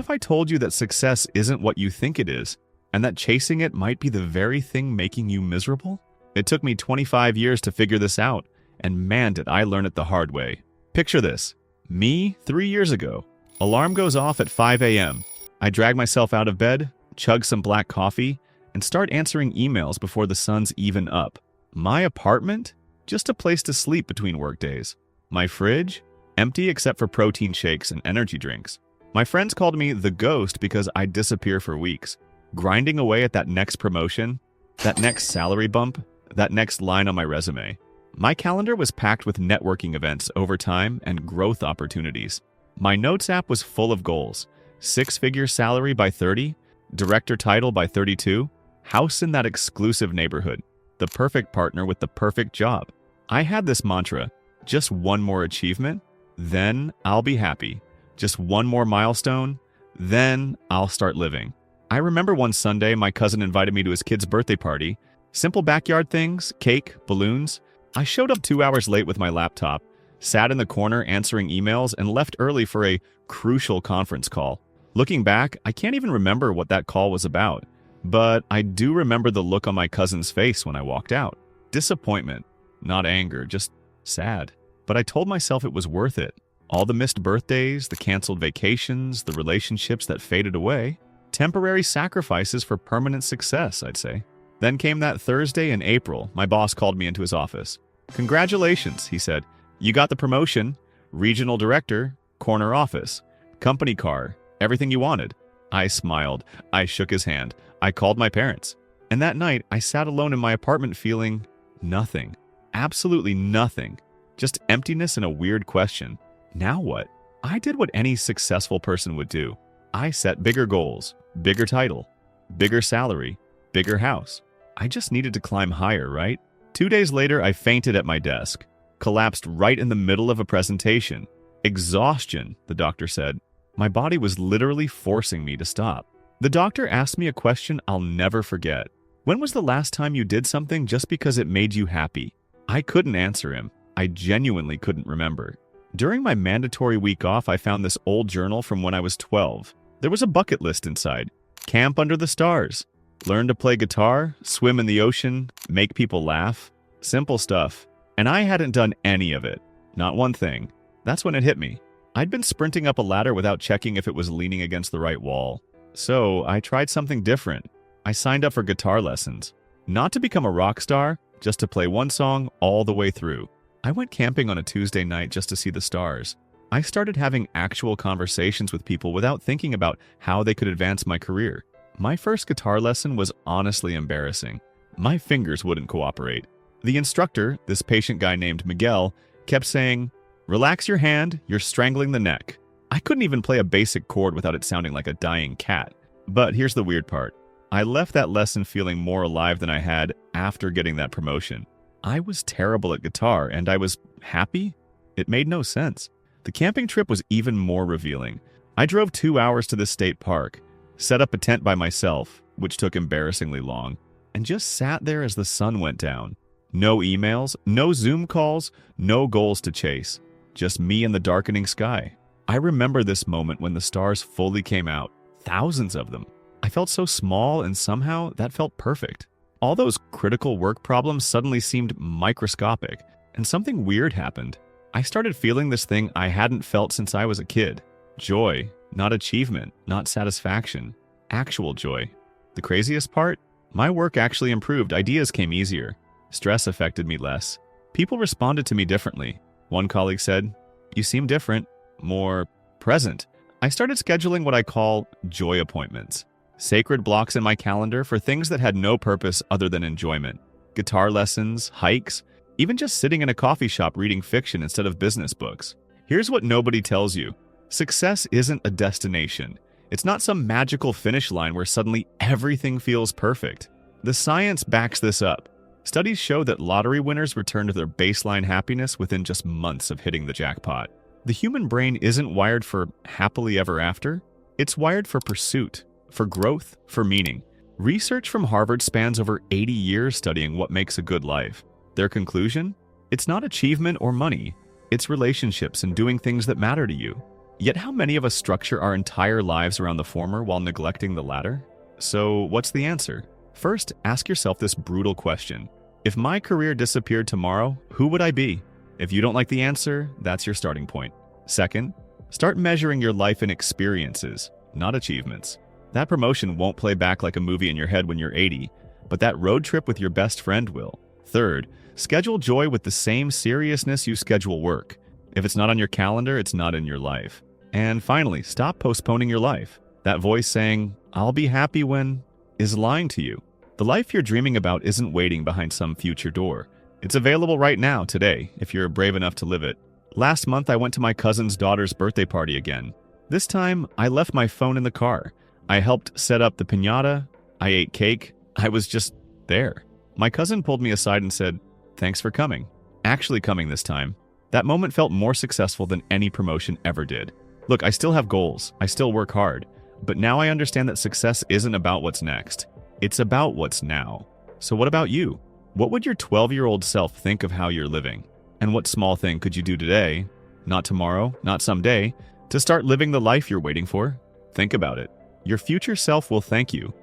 if I told you that success isn't what you think it is, and that chasing it might be the very thing making you miserable? It took me 25 years to figure this out, and man, did I learn it the hard way. Picture this. Me, 3 years ago. Alarm goes off at 5 a.m. I drag myself out of bed, chug some black coffee, and start answering emails before the sun's even up. My apartment? Just a place to sleep between workdays. My fridge? Empty except for protein shakes and energy drinks. My friends called me the ghost because I'd disappear for weeks, grinding away at that next promotion, that next salary bump, that next line on my resume. My calendar was packed with networking events over time and growth opportunities. My notes app was full of goals. 6-figure salary by 30, director title by 32, house in that exclusive neighborhood, the perfect partner with the perfect job. I had this mantra, just one more achievement, then I'll be happy. Just one more milestone, then I'll start living. I remember one Sunday my cousin invited me to his kid's birthday party. Simple backyard things, cake, balloons. I showed up 2 hours late with my laptop, sat in the corner answering emails, and left early for a crucial conference call. Looking back, I can't even remember what that call was about, but I do remember the look on my cousin's face when I walked out. Disappointment, not anger, just sad. But I told myself it was worth it. All the missed birthdays, the canceled vacations, the relationships that faded away. Temporary sacrifices for permanent success, I'd say. Then came that Thursday in April. My boss called me into his office. "Congratulations," he said. "You got the promotion. Regional director, corner office, company car, everything you wanted." I smiled. I shook his hand. I called my parents. And that night, I sat alone in my apartment feeling nothing. Absolutely nothing. Just emptiness and a weird question. Now what? I did what any successful person would do. I set bigger goals, bigger title, bigger salary, bigger house. I just needed to climb higher, right? 2 days later, I fainted at my desk, collapsed right in the middle of a presentation. Exhaustion, the doctor said. My body was literally forcing me to stop. The doctor asked me a question I'll never forget. "When was the last time you did something just because it made you happy?" I couldn't answer him. I genuinely couldn't remember. During my mandatory week off, I found this old journal from when I was 12. There was a bucket list inside. Camp under the stars. Learn to play guitar, swim in the ocean, make people laugh. Simple stuff. And I hadn't done any of it. Not one thing. That's when it hit me. I'd been sprinting up a ladder without checking if it was leaning against the right wall. So I tried something different. I signed up for guitar lessons. Not to become a rock star, just to play one song all the way through. I went camping on a Tuesday night just to see the stars. I started having actual conversations with people without thinking about how they could advance my career. My first guitar lesson was honestly embarrassing. My fingers wouldn't cooperate. The instructor, this patient guy named Miguel, kept saying, "Relax your hand, you're strangling the neck." I couldn't even play a basic chord without it sounding like a dying cat. But here's the weird part. I left that lesson feeling more alive than I had after getting that promotion. I was terrible at guitar, and I was happy? It made no sense. The camping trip was even more revealing. I drove 2 hours to the state park, set up a tent by myself, which took embarrassingly long, and just sat there as the sun went down. No emails, no Zoom calls, no goals to chase. Just me and the darkening sky. I remember this moment when the stars fully came out, thousands of them. I felt so small, and somehow that felt perfect. All those critical work problems suddenly seemed microscopic, and something weird happened. I started feeling this thing I hadn't felt since I was a kid. Joy, not achievement, not satisfaction. Actual joy. The craziest part? My work actually improved. Ideas came easier. Stress affected me less. People responded to me differently. One colleague said, "You seem different, more present." I started scheduling what I call joy appointments. Sacred blocks in my calendar for things that had no purpose other than enjoyment. Guitar lessons, hikes, even just sitting in a coffee shop reading fiction instead of business books. Here's what nobody tells you. Success isn't a destination. It's not some magical finish line where suddenly everything feels perfect. The science backs this up. Studies show that lottery winners return to their baseline happiness within just months of hitting the jackpot. The human brain isn't wired for happily ever after. It's wired for pursuit, for growth, for meaning. Research from Harvard spans over 80 years studying what makes a good life. Their conclusion? It's not achievement or money. It's relationships and doing things that matter to you. Yet how many of us structure our entire lives around the former while neglecting the latter? So what's the answer? First, ask yourself this brutal question. If my career disappeared tomorrow, who would I be? If you don't like the answer, that's your starting point. Second, start measuring your life in experiences, not achievements. That promotion won't play back like a movie in your head when you're 80, but that road trip with your best friend will. Third, schedule joy with the same seriousness you schedule work. If it's not on your calendar, it's not in your life. And finally, stop postponing your life. That voice saying, "I'll be happy when," is lying to you. The life you're dreaming about isn't waiting behind some future door. It's available right now, today, if you're brave enough to live it. Last month, I went to my cousin's daughter's birthday party again. This time, I left my phone in the car. I helped set up the piñata. I ate cake. I was just there. My cousin pulled me aside and said, "Thanks for coming." Actually coming this time. That moment felt more successful than any promotion ever did. Look, I still have goals. I still work hard. But now I understand that success isn't about what's next. It's about what's now. So what about you? What would your 12-year-old self think of how you're living? And what small thing could you do today, not tomorrow, not someday, to start living the life you're waiting for? Think about it. Your future self will thank you.